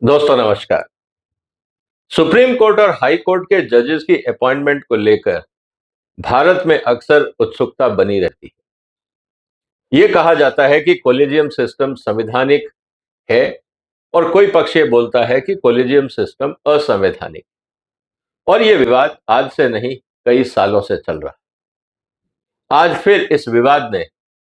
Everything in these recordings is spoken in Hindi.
दोस्तों नमस्कार। सुप्रीम कोर्ट और हाई कोर्ट के जजेस की अपॉइंटमेंट को लेकर भारत में अक्सर उत्सुकता बनी रहती है। यह कहा जाता है कि कॉलेजियम सिस्टम संवैधानिक है और कोई पक्ष ये बोलता है कि कॉलेजियम सिस्टम असंवैधानिक। और यह विवाद आज से नहीं, कई सालों से चल रहा है। आज फिर इस विवाद ने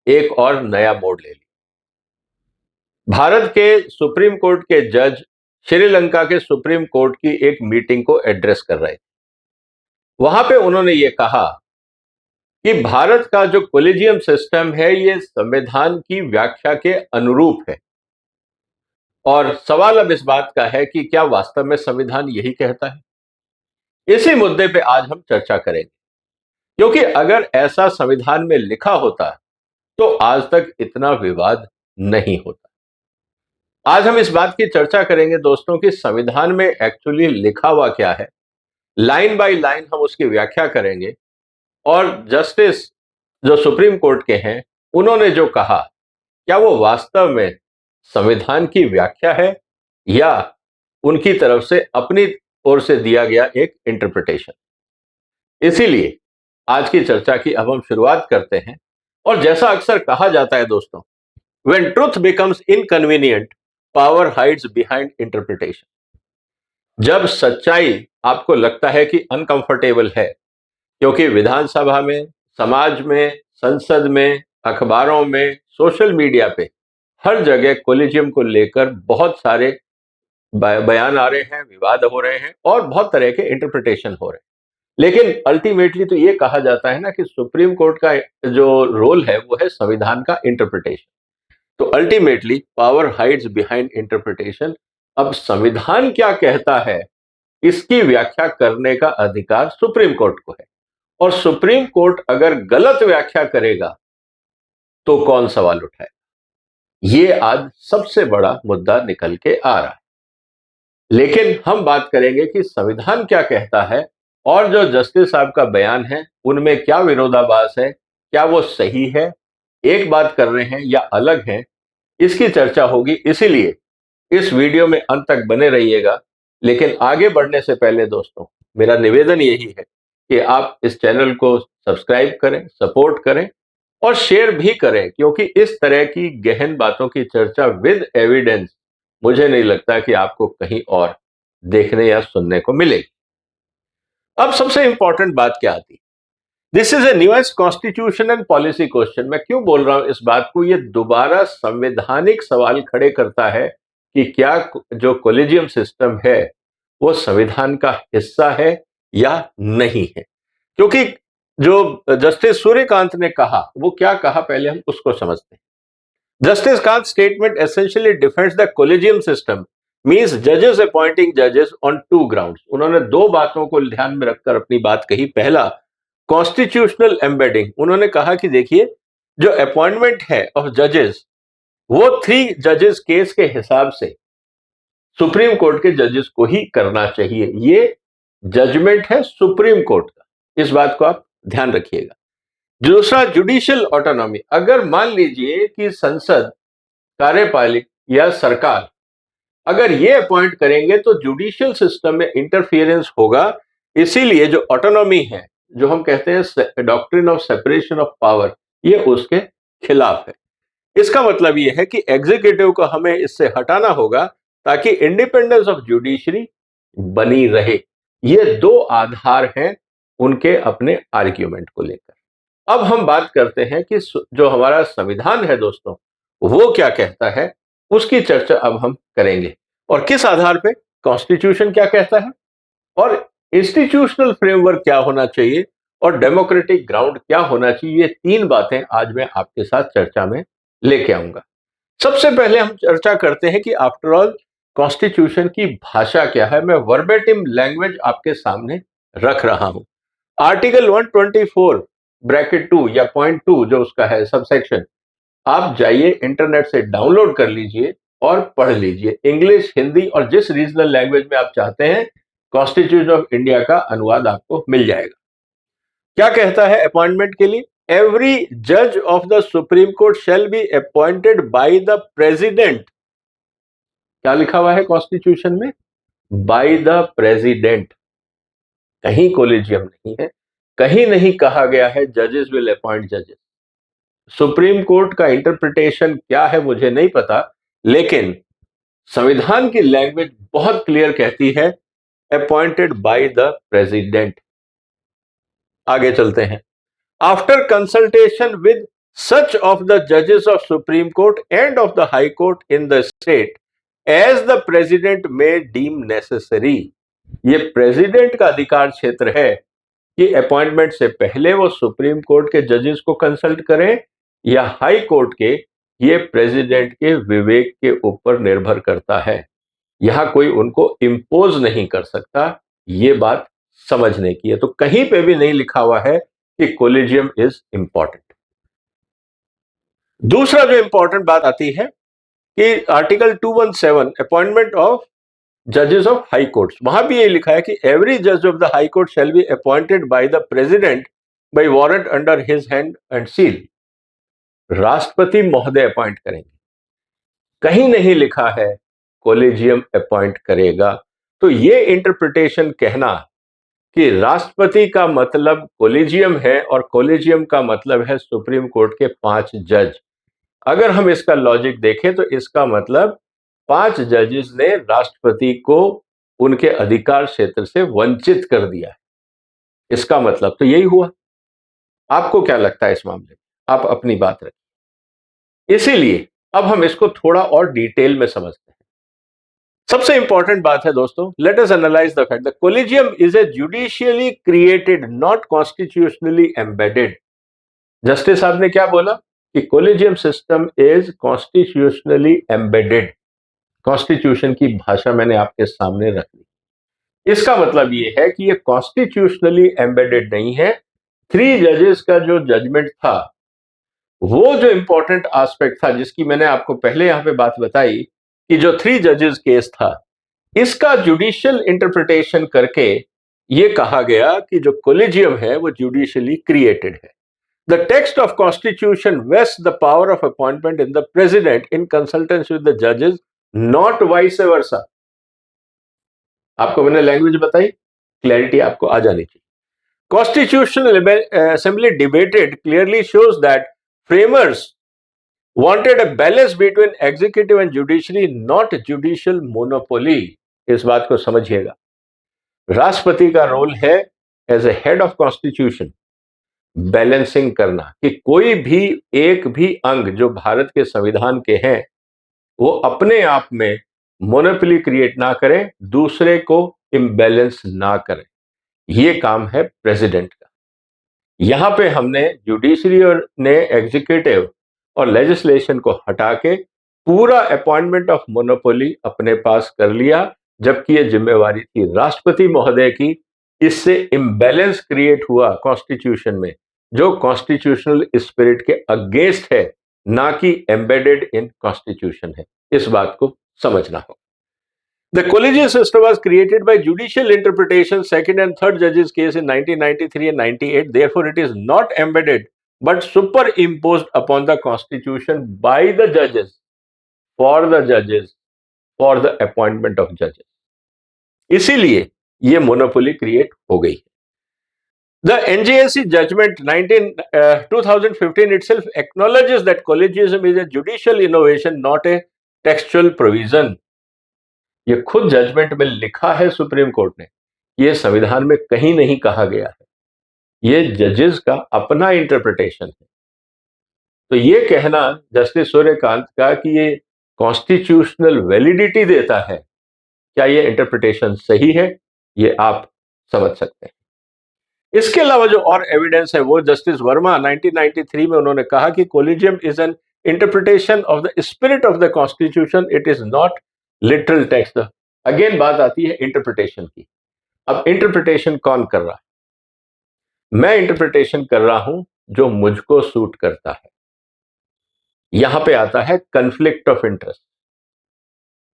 एक और नया मोड़ ले लिया। भारत के सुप्रीम कोर्ट के जज श्रीलंका के सुप्रीम कोर्ट की एक मीटिंग को एड्रेस कर रहे थे। वहां पे उन्होंने ये कहा कि भारत का जो कोलिजियम सिस्टम है ये संविधान की व्याख्या के अनुरूप है। और सवाल अब इस बात का है कि क्या वास्तव में संविधान यही कहता है। इसी मुद्दे पे आज हम चर्चा करेंगे, क्योंकि अगर ऐसा संविधान में लिखा होता तो आज तक इतना विवाद नहीं होता। आज हम इस बात की चर्चा करेंगे दोस्तों कि संविधान में एक्चुअली लिखा हुआ क्या है। लाइन बाय लाइन हम उसकी व्याख्या करेंगे और जस्टिस जो सुप्रीम कोर्ट के हैं उन्होंने जो कहा, क्या वो वास्तव में संविधान की व्याख्या है या उनकी तरफ से अपनी ओर से दिया गया एक इंटरप्रिटेशन। इसीलिए आज की चर्चा की अब हम शुरुआत करते हैं। और जैसा अक्सर कहा जाता है दोस्तों, when truth becomes inconvenient, power hides behind interpretation. जब सच्चाई आपको लगता है कि अनकंफर्टेबल है, क्योंकि विधानसभा में, समाज में, संसद में, अखबारों में, सोशल मीडिया पे हर जगह कोलिजियम को लेकर बहुत सारे बयान आ रहे हैं, विवाद हो रहे हैं और बहुत तरह के इंटरप्रिटेशन हो रहे हैं। लेकिन अल्टीमेटली तो ये कहा जाता है ना कि सुप्रीम कोर्ट का जो रोल है वो है संविधान का इंटरप्रिटेशन। तो ultimately power hides behind interpretation. अब संविधान क्या कहता है इसकी व्याख्या करने का अधिकार सुप्रीम कोर्ट को है। और सुप्रीम कोर्ट अगर गलत व्याख्या करेगा तो कौन सवाल उठाए, ये आज सबसे बड़ा मुद्दा निकल के आ रहा है। लेकिन हम बात करेंगे कि संविधान क्या कहता है और जो जस्टिस साहब का बयान है उनमें क्या विरोधाभास है, क्या वो सही है, एक बात कर रहे हैं या अलग हैं, इसकी चर्चा होगी। इसीलिए इस वीडियो में अंत तक बने रहिएगा। लेकिन आगे बढ़ने से पहले दोस्तों मेरा निवेदन यही है कि आप इस चैनल को सब्सक्राइब करें, सपोर्ट करें और शेयर भी करें, क्योंकि इस तरह की गहन बातों की चर्चा विद एविडेंस मुझे नहीं लगता कि आपको कहीं और देखने या सुनने को मिलेगी। अब सबसे इंपॉर्टेंट बात क्या आती है, this is a newest constitution and policy question. मैं क्यों बोल रहा हूं इस बात को, ये दोबारा संवैधानिक सवाल खड़े करता है कि क्या जो कोलिजियम सिस्टम है वो संविधान का हिस्सा है या नहीं है। क्योंकि जो जस्टिस सूर्यकांत ने कहा वो क्या कहा, पहले हम उसको समझते हैं। Justice Kant's statement essentially defends the collegium system, means judges appointing judges on two grounds. उन्होंने दो बातों को ध्यान में रखकर अपनी बात कही। पहला, कॉन्स्टिट्यूशनल एम्बेडिंग। उन्होंने कहा कि देखिए जो अपॉइंटमेंट है ऑफ जजेस वो 3 जजेस केस के हिसाब से सुप्रीम कोर्ट के जजेस को ही करना चाहिए। ये जजमेंट है सुप्रीम कोर्ट का, इस बात को आप ध्यान रखिएगा। दूसरा, जुडिशियल ऑटोनॉमी। अगर मान लीजिए कि संसद, कार्यपालिक या सरकार अगर ये अपॉइंट करेंगे तो जुडिशियल सिस्टम में इंटरफियरेंस होगा। इसीलिए जो ऑटोनॉमी है, जो हम कहते हैं doctrine of separation of power, ये उसके खिलाफ है। इसका मतलब ये है कि एग्जीक्यूटिव को हमें इससे हटाना होगा ताकि इंडिपेंडेंस ऑफ जुडिशरी बनी रहे। ये दो आधार हैं उनके अपने आर्ग्यूमेंट को लेकर। अब हम बात करते हैं कि जो हमारा संविधान है दोस्तों वो क्या कहता है, उसकी चर्चा अब हम करेंगे। और किस आधार पे, कॉन्स्टिट्यूशन क्या कहता है और इंस्टीट्यूशनल फ्रेमवर्क क्या होना चाहिए और डेमोक्रेटिक ग्राउंड क्या होना चाहिए, ये 3 बातें आज मैं आपके साथ चर्चा में लेके आऊंगा। सबसे पहले हम चर्चा करते हैं कि आफ्टर ऑल कॉन्स्टिट्यूशन की भाषा क्या है। मैं वर्बेटिम लैंग्वेज आपके सामने रख रहा हूं। आर्टिकल 124 ब्रैकेट 2 या पॉइंट 2 जो उसका है सबसेक्शन, आप जाइए इंटरनेट से डाउनलोड कर लीजिए और पढ़ लीजिए। इंग्लिश, हिंदी और जिस रीजनल लैंग्वेज में आप चाहते हैं, कॉन्स्टिट्यूशन ऑफ इंडिया का अनुवाद आपको मिल जाएगा। क्या कहता है अपॉइंटमेंट के लिए, एवरी जज of the supreme court shall be appointed by the president. क्या लिखा हुआ है कॉन्स्टिट्यूशन में? By the president. कहीं कोलिजियम नहीं है, कहीं नहीं कहा गया है जजेस विल अपॉइंट जजेस। सुप्रीम कोर्ट का इंटरप्रिटेशन क्या है मुझे नहीं पता, लेकिन संविधान की लैंग्वेज बहुत क्लियर कहती है अपॉइंटेड बाय द प्रेसिडेंट। आगे चलते हैं। After consultation with such of the जजेस of supreme court and of the high court in the state as the president may deem necessary. ये प्रेसिडेंट का अधिकार क्षेत्र है कि अपॉइंटमेंट से पहले वो सुप्रीम कोर्ट के जजेस को कंसल्ट करें या हाई कोर्ट के। ये प्रेसिडेंट के विवेक के ऊपर निर्भर करता है, यहां कोई उनको इंपोज नहीं कर सकता। ये बात समझने की है। तो कहीं पे भी नहीं लिखा हुआ है कि कोलिजियम इज इंपॉर्टेंट। दूसरा जो इंपॉर्टेंट बात आती है कि आर्टिकल 217 अपॉइंटमेंट ऑफ जजेस ऑफ हाई कोर्ट, वहां भी ये लिखा है कि एवरी जज of the high court shall be appointed by the president bye warrant under his hand and seal. राष्ट्रपति महोदय अपॉइंट करेंगे, कहीं नहीं लिखा है कोलिजियम अपॉइंट करेगा। तो ये इंटरप्रिटेशन कहना कि राष्ट्रपति का मतलब कोलिजियम है और कोलिजियम का मतलब है सुप्रीम कोर्ट के 5 जज, अगर हम इसका लॉजिक देखें तो इसका मतलब 5 जजेस ने राष्ट्रपति को उनके अधिकार क्षेत्र से वंचित कर दिया है। इसका मतलब तो यही हुआ। आपको क्या लगता है इस मामले में? आप अपनी बात रखिए। इसीलिए अब हम इसको थोड़ा और डिटेल में समझते हैं। सबसे इंपॉर्टेंट बात है दोस्तों, let us analyse the fact that collegium is a judicially created not constitutionally embedded. Justice साहब ने क्या बोला कि collegium system is constitutionally embedded. Constitution की भाषा मैंने आपके सामने रख दी। इसका मतलब यह है कि यह कॉन्स्टिट्यूशनली एम्बेडेड नहीं है। 3 जजेस का जो जजमेंट था, वो जो इंपॉर्टेंट एस्पेक्ट था जिसकी मैंने आपको पहले यहां पे बात बताई कि जो 3 जजेस केस था, इसका जुडिशियल इंटरप्रिटेशन करके यह कहा गया कि जो कोलिजियम है वो जुडिशियली क्रिएटेड है। The text of Constitution vests the power of appointment in the President in consultance with the judges, not vice versa. आपको मैंने लैंग्वेज बताई, क्लैरिटी आपको आ जानी चाहिए। Constitutional Assembly debated clearly shows that framers wanted a balance between executive and judiciary, not judicial monopoly. इस बात को समझिएगा। राष्ट्रपति का रोल है as a head of constitution balancing करना कि कोई भी एक भी अंग जो भारत के संविधान के हैं वो अपने आप में मोनोपोली क्रिएट ना करें, दूसरे को इम्बैलेंस ना करें। ये काम है प्रेसिडेंट का। यहां पे हमने जुडिशरी और ने एग्जीक्यूटिव और लेजिस्लेशन को हटा के पूरा अपॉइंटमेंट ऑफ मोनोपोली अपने पास कर लिया, जबकि यह जिम्मेवारी थी राष्ट्रपति महोदय की। इससे इम्बैलेंस क्रिएट हुआ कॉन्स्टिट्यूशन में, जो कॉन्स्टिट्यूशनल स्पिरिट के अगेंस्ट है, ना कि एम्बेडेड इन कॉन्स्टिट्यूशन है। इस बात को समझना होगा। The collegiate system was created by judicial interpretation, second and third judges case in 1993 and 98. Therefore, it is not embedded but superimposed upon the constitution by the judges for the appointment of judges. इसीलिए ये मोनोपोली क्रिएट हो गई। The NJSC judgment 2015 itself acknowledges that collegialism is a judicial innovation, not a textual provision. ये खुद जजमेंट में लिखा है सुप्रीम कोर्ट ने, ये संविधान में कहीं नहीं कहा गया है, ये जजेस का अपना इंटरप्रिटेशन है। तो ये कहना जस्टिस सूर्यकांत का कि ये कॉन्स्टिट्यूशनल वैलिडिटी देता है, क्या ये इंटरप्रिटेशन सही है? ये आप समझ सकते हैं। इसके अलावा जो और एविडेंस है वो जस्टिस वर्मा 1993 में उन्होंने कहा कि collegium is an interpretation of the spirit of the constitution, it is not literal text. Again बात आती है इंटरप्रिटेशन की। अब इंटरप्रिटेशन कौन कर रहा है? मैं इंटरप्रिटेशन कर रहा हूं जो मुझको सूट करता है। यहां पे आता है कन्फ्लिक्ट ऑफ इंटरेस्ट।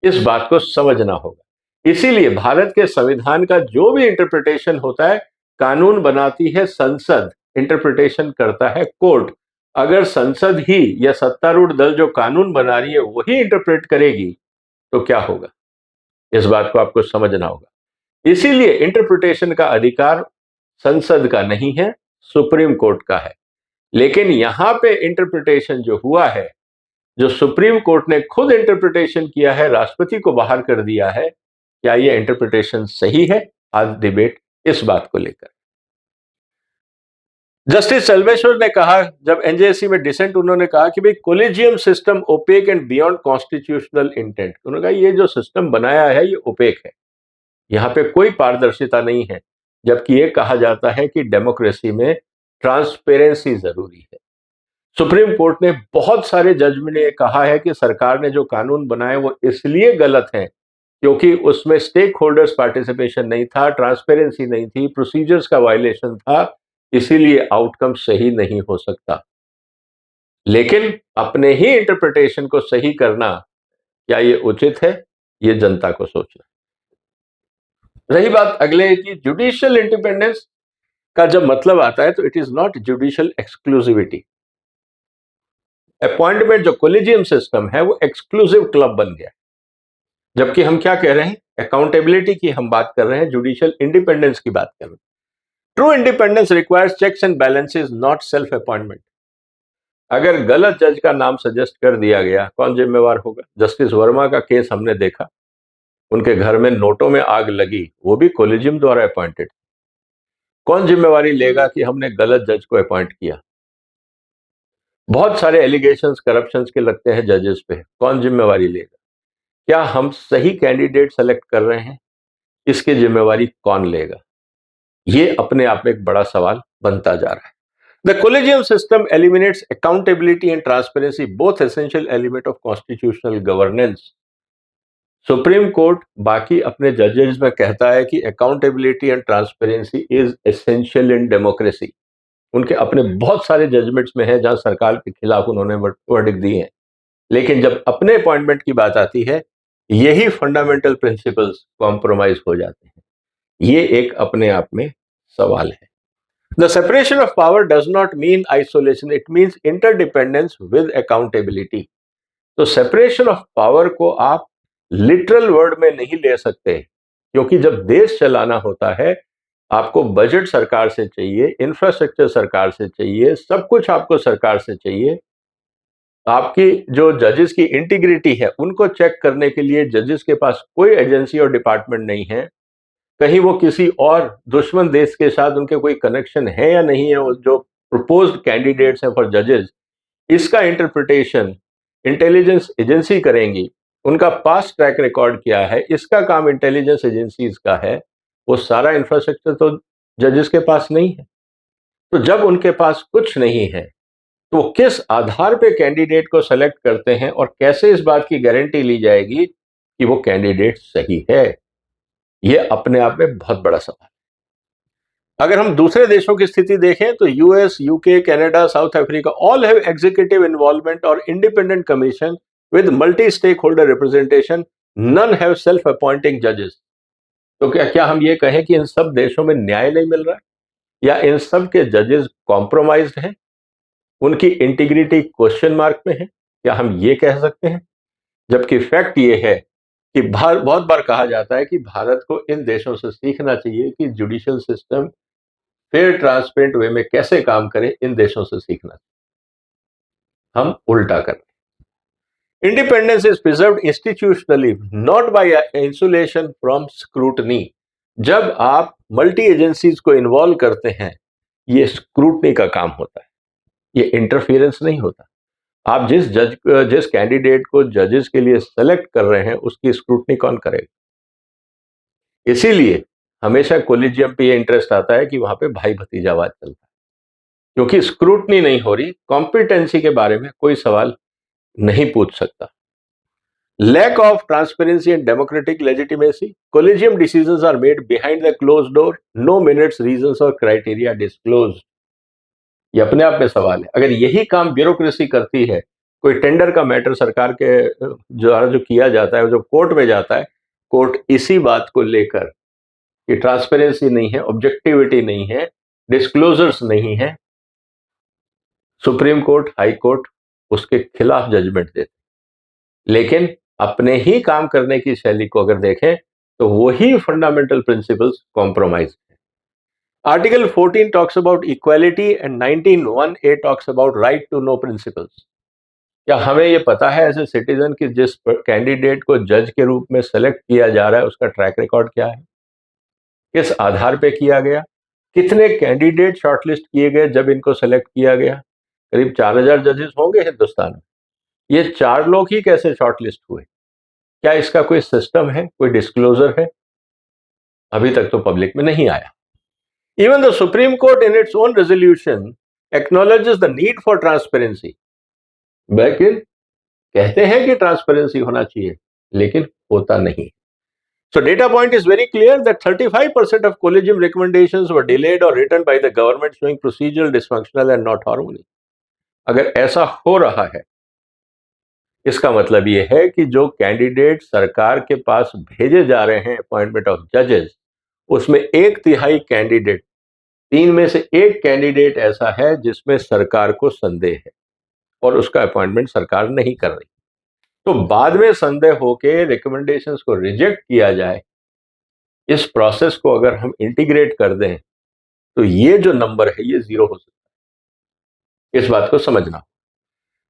इस बात को समझना होगा। इसीलिए भारत के संविधान का जो भी इंटरप्रिटेशन होता है, कानून बनाती है संसद, इंटरप्रिटेशन करता है कोर्ट। अगर संसद ही या सत्तारूढ़ दल जो कानून बना रही है वही इंटरप्रेट करेगी, तो क्या होगा, इस बात को आपको समझना होगा। इसीलिए इंटरप्रिटेशन का अधिकार संसद का नहीं है, सुप्रीम कोर्ट का है। लेकिन यहां पे इंटरप्रिटेशन जो हुआ है, जो सुप्रीम कोर्ट ने खुद इंटरप्रिटेशन किया है, राष्ट्रपति को बाहर कर दिया है, क्या यह इंटरप्रिटेशन सही है? आज डिबेट इस बात को लेकर। जस्टिस सर्वेश्वर ने कहा, जब एनजेसी में डिसेंट, उन्होंने कहा कि भाई collegium system opaque and beyond constitutional intent. उन्होंने कहा ये जो सिस्टम बनाया है ये ओपेक है, यहां पे कोई पारदर्शिता नहीं है, जबकि ये कहा जाता है कि डेमोक्रेसी में ट्रांसपेरेंसी जरूरी है। सुप्रीम कोर्ट ने बहुत सारे जजमेंट ने कहा है कि सरकार ने जो कानून बनाए वो इसलिए गलत है क्योंकि उसमें स्टेक होल्डर्स पार्टिसिपेशन नहीं था, ट्रांसपेरेंसी नहीं थी, प्रोसीजर्स का वायलेशन था, इसीलिए आउटकम सही नहीं हो सकता। लेकिन अपने ही इंटरप्रिटेशन को सही करना, क्या ये उचित है? ये जनता को सोचना। रही बात अगले की जुडिशियल इंडिपेंडेंस का जब मतलब आता है तो it is not judicial exclusivity. Appointment जो कोलिजियम सिस्टम है वो एक्सक्लूसिव क्लब बन गया, जबकि हम क्या कह रहे हैं? अकाउंटेबिलिटी की हम बात कर रहे हैं, जुडिशियल इंडिपेंडेंस की बात कर रहे हैं। True independence requires checks and balances, not self appointment. अगर गलत जज का नाम सजेस्ट कर दिया गया, कौन जिम्मेवार होगा? जस्टिस वर्मा का केस हमने देखा, उनके घर में नोटों में आग लगी, वो भी कोलिजियम द्वारा अपॉइंटेड। कौन जिम्मेवारी लेगा कि हमने गलत जज को अपॉइंट किया? बहुत सारे एलिगेशंस करप्शंस के लगते हैं जजेस पे, कौन जिम्मेवारी लेगा? क्या हम सही कैंडिडेट सेलेक्ट कर रहे हैं? इसकी जिम्मेवारी कौन लेगा? ये अपने आप में एक बड़ा सवाल बनता जा रहा है। The collegium system eliminates accountability and transparency, both essential element of constitutional governance. Supreme court बाकी अपने जजेस में कहता है कि accountability and transparency is essential in democracy. उनके अपने बहुत सारे जजमेंट्स में है जहां सरकार के खिलाफ उन्होंने वर्डिक्ट दिए हैं, लेकिन जब अपने अपॉइंटमेंट की बात आती है, यही फंडामेंटल प्रिंसिपल्स कॉम्प्रोमाइज हो जाते हैं। ये एक अपने आप में सवाल है। The separation of power does not mean isolation, it means interdependence with accountability. तो सेपरेशन ऑफ पावर को आप लिटरल वर्ड में नहीं ले सकते, क्योंकि जब देश चलाना होता है, आपको बजट सरकार से चाहिए, इंफ्रास्ट्रक्चर सरकार से चाहिए, सब कुछ आपको सरकार से चाहिए। आपकी जो जजेस की इंटीग्रिटी है, उनको चेक करने के लिए जजेस के पास कोई एजेंसी और डिपार्टमेंट नहीं है। कहीं वो किसी और दुश्मन देश के साथ उनके कोई कनेक्शन है या नहीं है? जो प्रपोज्ड कैंडिडेट्स हैं फॉर जजेस, इसका इंटरप्रिटेशन इंटेलिजेंस एजेंसी करेंगी। उनका पास्ट ट्रैक रिकॉर्ड क्या है, इसका काम इंटेलिजेंस एजेंसीज का है। वो सारा इंफ्रास्ट्रक्चर तो जजेस के पास नहीं है। तो जब उनके पास कुछ नहीं है, तो वो किस आधार पे कैंडिडेट को सेलेक्ट करते हैं और कैसे इस बात की गारंटी ली जाएगी कि वो कैंडिडेट सही है? ये अपने आप में बहुत बड़ा सवाल है। अगर हम दूसरे देशों की स्थिति देखें तो US, UK, Canada, South Africa all have executive involvement और independent commission with multi stakeholder representation, none have self appointing जजेस। तो क्या क्या हम ये कहें कि इन सब देशों में न्याय नहीं मिल रहा है, या इन सब के जजेस कॉम्प्रोमाइज्ड हैं, उनकी इंटीग्रिटी क्वेश्चन मार्क में है? क्या हम ये कह सकते हैं? जबकि फैक्ट ये है कि बहुत बार कहा जाता है कि भारत को इन देशों से सीखना चाहिए कि जुडिशियल सिस्टम फेयर ट्रांसपेरेंट वे में कैसे काम करे। इन देशों से सीखना चाहिए, हम उल्टा कर रहे हैं। Independence is preserved institutionally, not by insulation from scrutiny. जब आप मल्टी एजेंसीज को इन्वॉल्व करते हैं, ये स्क्रूटनी का काम होता है, ये इंटरफियरेंस नहीं होता। आप जिस कैंडिडेट को जजेस के लिए सेलेक्ट कर रहे हैं, उसकी स्क्रूटनी कौन करेगा? इसीलिए हमेशा कोलिजियम पे ये इंटरेस्ट आता है कि वहां पे भाई भतीजावाद चलता है, क्योंकि स्क्रूटनी नहीं हो रही, कॉम्पिटेंसी के बारे में कोई सवाल नहीं पूछ सकता। Lack of transparency and democratic legitimacy, collegium decisions are made behind the closed door, no minutes, reasons और क्राइटेरिया डिस्क्लोज्ड। ये अपने आप में सवाल है। अगर यही काम ब्यूरोक्रेसी करती है, कोई टेंडर का मैटर सरकार के द्वारा जो किया जाता है, जो कोर्ट में जाता है, कोर्ट इसी बात को लेकर कि ट्रांसपेरेंसी नहीं है, ऑब्जेक्टिविटी नहीं है, डिस्क्लोजर्स नहीं है, सुप्रीम कोर्ट, हाई कोर्ट उसके खिलाफ जजमेंट देते। लेकिन अपने ही काम करने की शैली को अगर देखें तो वही फंडामेंटल प्रिंसिपल्स कॉम्प्रोमाइज है। Article 14 talks about equality and 19(1)(a talks about right to know principles. क्या हमें ये पता है एज ए सिटीजन कि जिस कैंडिडेट को जज के रूप में सेलेक्ट किया जा रहा है उसका ट्रैक रिकॉर्ड क्या है, किस आधार पे किया गया, कितने कैंडिडेट शॉर्टलिस्ट किए गए जब इनको सेलेक्ट किया गया? करीब 4000 जजेस होंगे हिंदुस्तान में। ये 4 लोग ही कैसे शॉर्टलिस्ट हुए? क्या इसका कोई सिस्टम है, कोई डिस्क्लोजर है? अभी तक तो पब्लिक में नहीं आया। Even the supreme court in its own resolution acknowledges the need for transparency, लेकिन कहते हैं कि ट्रांसपेरेंसी होना चाहिए, लेकिन होता नहीं। So data point is very clear that 35% of collegium recommendations were delayed or written by the government showing procedural dysfunctional and not harmony. अगर ऐसा हो रहा है, इसका मतलब ये है कि जो कैंडिडेट सरकार के पास भेजे जा रहे हैं अपॉइंटमेंट ऑफ जजेस, उसमें 1/3 कैंडिडेट, 3 में से 1 कैंडिडेट ऐसा है जिसमें सरकार को संदेह है और उसका अपॉइंटमेंट सरकार नहीं कर रही। तो बाद में संदेह होके रिकमेंडेशंस को रिजेक्ट किया जाए, इस प्रोसेस को अगर हम इंटीग्रेट कर दें तो ये जो नंबर है ये 0 हो सकता है। इस बात को समझना।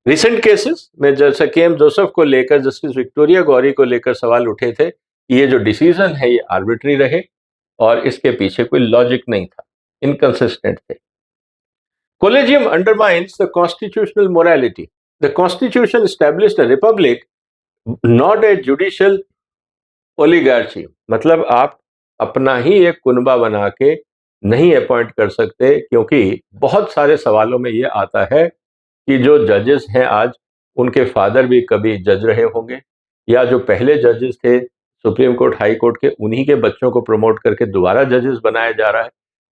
रिसेंट केसेस में जैसे के एम जोसेफ को लेकर जस्टिस विक्टोरिया गौरी को लेकर सवाल उठे थे कि ये जो डिसीजन है ये आर्बिट्री रहे और इसके पीछे कोई लॉजिक नहीं था, इनकंसिस्टेंट थे। Collegium undermines the constitutional morality. The constitution established a republic, not a judicial oligarchy. मतलब आप अपना ही एक कुनबा बना के नहीं अपॉइंट कर सकते, क्योंकि बहुत सारे सवालों में ये आता है कि जो जजेस हैं आज, उनके फादर भी कभी जज रहे होंगे, या जो पहले जजेस थे सुप्रीम कोर्ट हाई कोर्ट के, उन्हीं के बच्चों को प्रमोट करके दोबारा जजेस बनाया जा रहा है।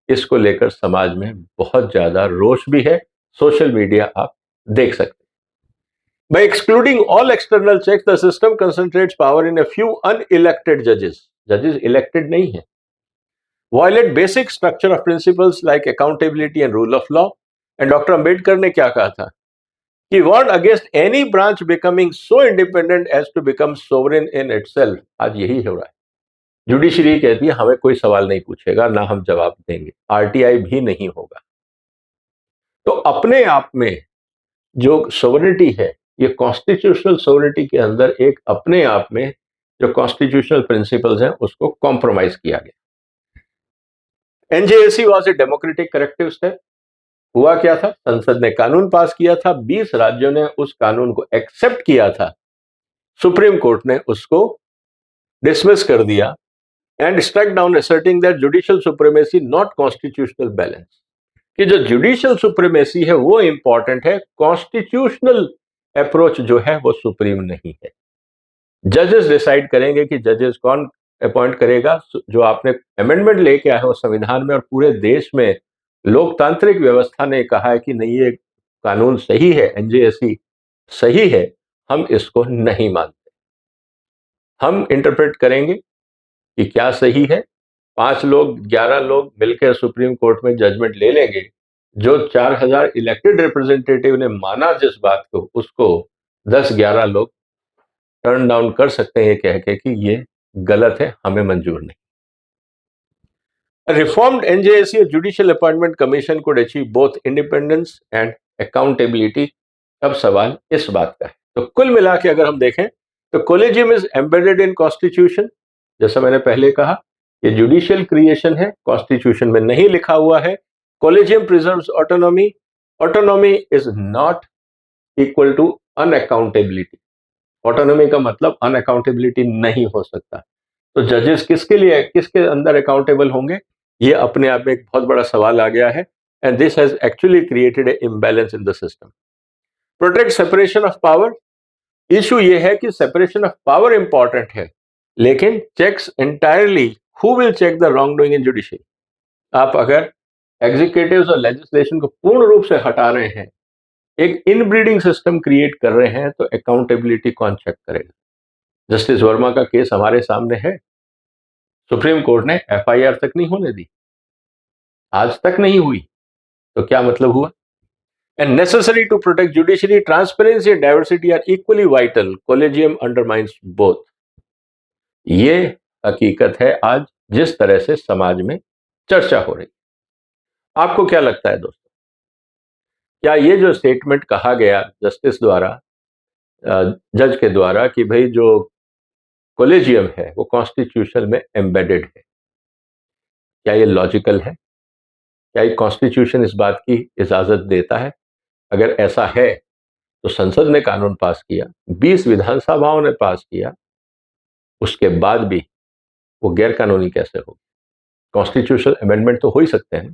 इसको लेकर समाज में बहुत ज्यादा रोष भी है। सोशल मीडिया आप देख सकते हैं। By excluding all external checks, the system concentrates power in a few unelected judges. Judges elected नहीं है. Violate basic structure of principles like accountability and rule of law. And Dr. Ambedkar ने क्या कहा था? He warned against any branch becoming so independent as to become sovereign in itself. आज यही हो रहा है। जुडिशरी कहती है हमें कोई सवाल नहीं पूछेगा, ना हम जवाब देंगे, आरटीआई भी नहीं होगा। तो अपने आप में जो सोवरेनिटी है, ये कॉन्स्टिट्यूशनल सोवरेनिटी के अंदर एक अपने आप में जो कॉन्स्टिट्यूशनल प्रिंसिपल्स हैं उसको कॉम्प्रोमाइज किया गया। NJAC was a democratic corrective step. हुआ क्या था? संसद ने कानून पास किया था, 20 राज्यों ने उस कानून को एक्सेप्ट किया था, सुप्रीम कोर्ट ने उसको डिसमिस कर दिया and strike down asserting that judicial supremacy not constitutional balance. कि जो जुडिशियल सुप्रीमेसी है वो इंपॉर्टेंट है, कॉन्स्टिट्यूशनल अप्रोच जो है वो सुप्रीम नहीं है। जजेस डिसाइड करेंगे कि जजेस कौन अपॉइंट करेगा। जो आपने अमेंडमेंट लेके आए हो संविधान में और पूरे देश में लोकतांत्रिक व्यवस्था ने कहा है कि नहीं ये कानून सही है, एनजेएसी सही है, हम इसको नहीं मानते। हम इंटरप्रेट करेंगे कि क्या सही है। 5 लोग 11 लोग मिलकर सुप्रीम कोर्ट में जजमेंट ले लेंगे। जो 4000 इलेक्टेड रिप्रेजेंटेटिव ने माना जिस बात को, उसको 10-11 लोग टर्न डाउन कर सकते हैं कह के कि ये गलत है, हमें मंजूर नहीं। Reformed NJAC judicial appointment commission could achieve both independence and accountability। अब सवाल इस बात का है। तो कुल मिला के अगर हम देखें तो collegium is embedded in constitution. जैसा मैंने पहले कहा, ये जुडिशियल क्रिएशन है, कॉन्स्टिट्यूशन में नहीं लिखा हुआ है। Collegium preserves autonomy. Autonomy is not equal to unaccountability. Autonomy का मतलब अनअकाउंटेबिलिटी नहीं हो सकता। तो जजेस किसके लिए, किसके अंदर अकाउंटेबल होंगे, ये अपने आप में एक बहुत बड़ा सवाल आ गया है। And this has actually created a imbalance in the system. Protect separation of power. Issue ये है कि सेपरेशन ऑफ पावर इंपॉर्टेंट है, लेकिन checks entirely, who will check the wrong doing in judiciary. आप अगर एग्जीक्यूटिव्स और लेजिस्लेशन को पूर्ण रूप से हटा रहे हैं, एक इनब्रीडिंग सिस्टम क्रिएट कर रहे हैं, तो अकाउंटेबिलिटी कौन चेक करेगा? जस्टिस वर्मा का केस हमारे सामने है। सुप्रीम कोर्ट ने एफआईआर तक नहीं होने दी, आज तक नहीं हुई। तो क्या मतलब हुआ? and necessary to protect judiciary, transparency and diversity are equally vital. Collegium undermines both. ये हकीकत है आज जिस तरह से समाज में चर्चा हो रही। आपको क्या लगता है दोस्तों, क्या ये जो स्टेटमेंट कहा गया जस्टिस द्वारा, जज के द्वारा, कि भाई जो कॉलेजियम है वो कॉन्स्टिट्यूशन में एम्बेडेड है, क्या ये लॉजिकल है? क्या ये कॉन्स्टिट्यूशन इस बात की इजाजत देता है? अगर ऐसा है तो संसद ने कानून पास किया, 20 विधानसभाओं ने पास किया, उसके बाद भी वो गैर कानूनी कैसे होगी? कॉन्स्टिट्यूशनल अमेंडमेंट तो हो ही सकते हैं।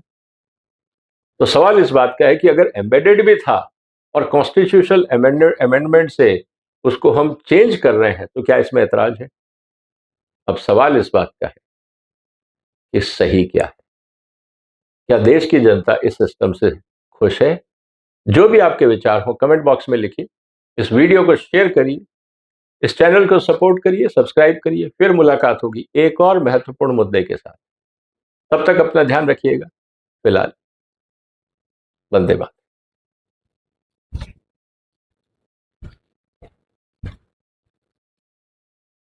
तो सवाल इस बात का है कि अगर एम्बेडेड भी था और कॉन्स्टिट्यूशनल अमेंडमेंट से उसको हम चेंज कर रहे हैं, तो क्या इसमें ऐतराज है? अब सवाल इस बात का है कि सही क्या है? क्या देश की जनता इस सिस्टम से खुश है? जो भी आपके विचार हो कमेंट बॉक्स में लिखिए, इस वीडियो को शेयर करिए, इस चैनल को सपोर्ट करिए, सब्सक्राइब करिए। फिर मुलाकात होगी एक और महत्वपूर्ण मुद्दे के साथ। तब तक अपना ध्यान रखिएगा। फिलहाल वंदे मातरम।